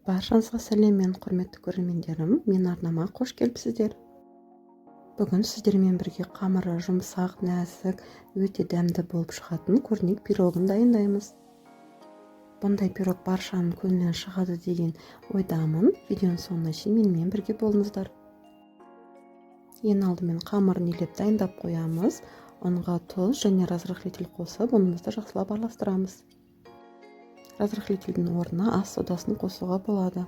Баршаңызға сәлем, құрметті көрермендерім. Мен арнама қош келіпсіздер. Бүгін сіздермен бірге қамыры жұмсақ, нәзік, өте дәмді болып шығатын көрнек пирогын дайындаймыз. Бұндай пирог баршаның көңілінен шығады деген ойдамын. Видеоның соңына шейін менімен бірге болыңыздар. Ең алдымен қамырын илеп дайындап қоямыз. Онға тұз және разрыхлитель қосып, онымызды жақсылап араластырамыз. Разрыхлительдің орнына ас содасын қосуға болады.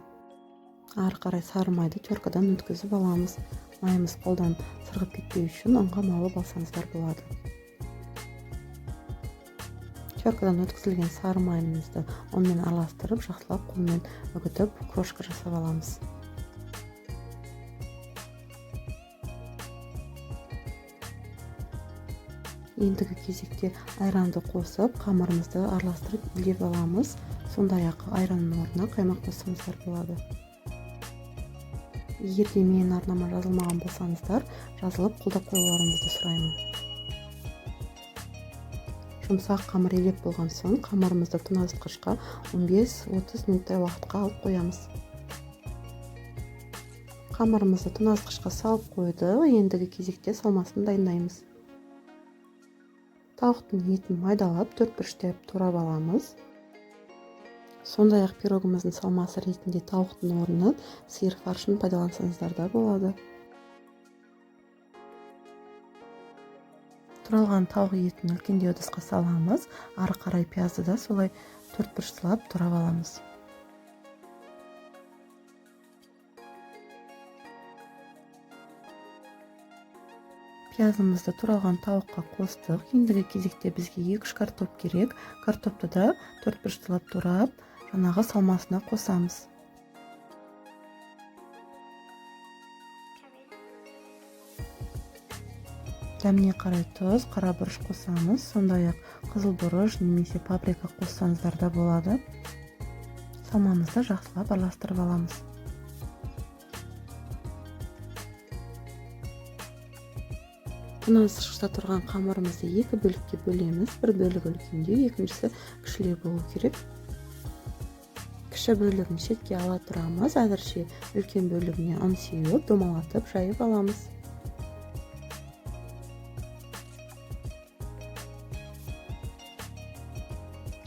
Ары қарай сары майды теркадан өткізіп аламыз. Майымыз қолдан сырғып кетпеу үшін ұнға малып алсаңыздар болады. Теркадан өткізілген сары майымызды онымен араластырып, жақсылап қолмен үгітіп, крошка жасап аламыз. Ендігі кезекте айранды қосып, қамырымызды араластырып илеп аламыз. Сондай-ақ айранның орнына қаймақ қоссаңыздар болады. Егер де менің арнама жазылмаған болсаңыздар, жазылып қолдап қоюларыңызды сұраймын. Жұмсақ қамыр илеп болған соң, қамырымызды тоңазытқышқа 15-30 минуттай уақытқа алып қоямыз. Қамырымызды тоңазытқышқа салып қойдық. Ендігі кезекте салмасын дайындаймыз. Тауықтың етін майдалап, төртбұрыштап турап аламыз. Сондай-ақ пирогымыздың салмасы ретінде тауықтың орнына сиыр фаршын пайдалансаңыздар да болады. Туралған тауық етін үлкендеу ыдысқа саламыз. Ары қарай пиязды да солай төртбұрыштап турап аламыз. Пиязымызды туралған тауыққа қостық. Ендігі кезекте бізге 2-3 картоп керек. Картопты да төртбұрыштап турап, жаңағы салмасына қосамыз. Дәміне қарай тұз, қара бұрыш қосамыз. Сондай-ақ қызыл бұрыш немесе паприка қоссаңыздар да болады. Салмамызды жақсылап араластырып аламыз. Тоңазытқышта тұрған қамырымызды 2 бөлікке бөлеміз. Бір бөлігі үлкендеу, екіншісі кішілеу болу керек. Кіші бөлігін шетке ала тұрамыз. Әзірше үлкен бөлігіне ұн сеуіп, домалатып, жайып аламыз.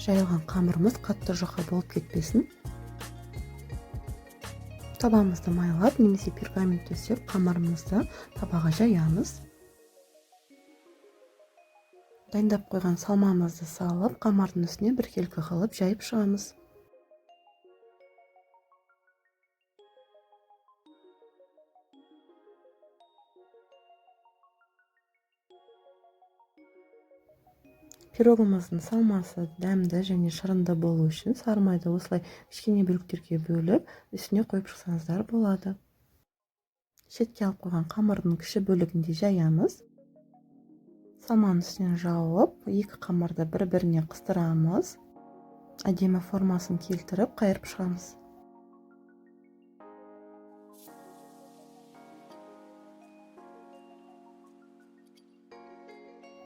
Жайылған қамырымыз қатты жұқа болып кетпесін. Табамызды майлап, немесе пергамент төсеп, қамырымызды табаға жаямыз. Дайындап қойған салмамызды салып, қамырдың үстіне біркелкі қылып жайып шығамыз. Пирогымыздың салмасы дәмді және шырынды болу үшін сары майды осылай кішкене бөліктерге бөліп, үстіне қойып шықсаңыздар болады. Шетке алып қойған қамырдың кіші бөлігінде жаямыз. Салманың үстінен жауып, 2 қамырды бір-біріне қыстырамыз. Әдемі формасын келтіріп, қайырып шығамыз.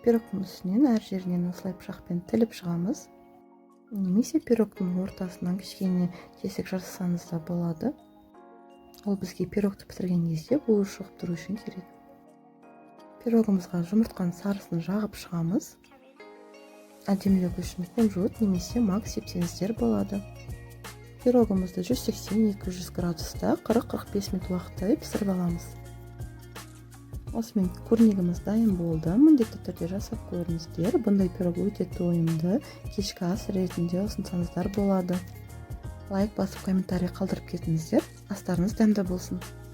Пирогтың үстінен әр жерінен осылай пышақпен тіліп шығамыз. Немесе пирогтың ортасынан кішкене тесік жасасаңыз да болады. Ол бізге пирогты пісірген кезде буы шығып тұру үшін керек. Пирогымызға жұмыртқаның сарысын жағып шығамыз. Әдемілік үшін кунжут немесе мак сепсеңіздер болады. Пирогымызды 180-200 градуста 40-45 минут уақытта пісіріп аламыз. Осымен көрнегіміз дайын болды. Міндетті түрде жасап көріңіздер. Бұндай пирог өте тойымды, кешкі ас ретінде ұсынсаңыздар болады. Лайк басып, комментарий қалдырып кетіңіздер. Астарыңыз дәмді болсын.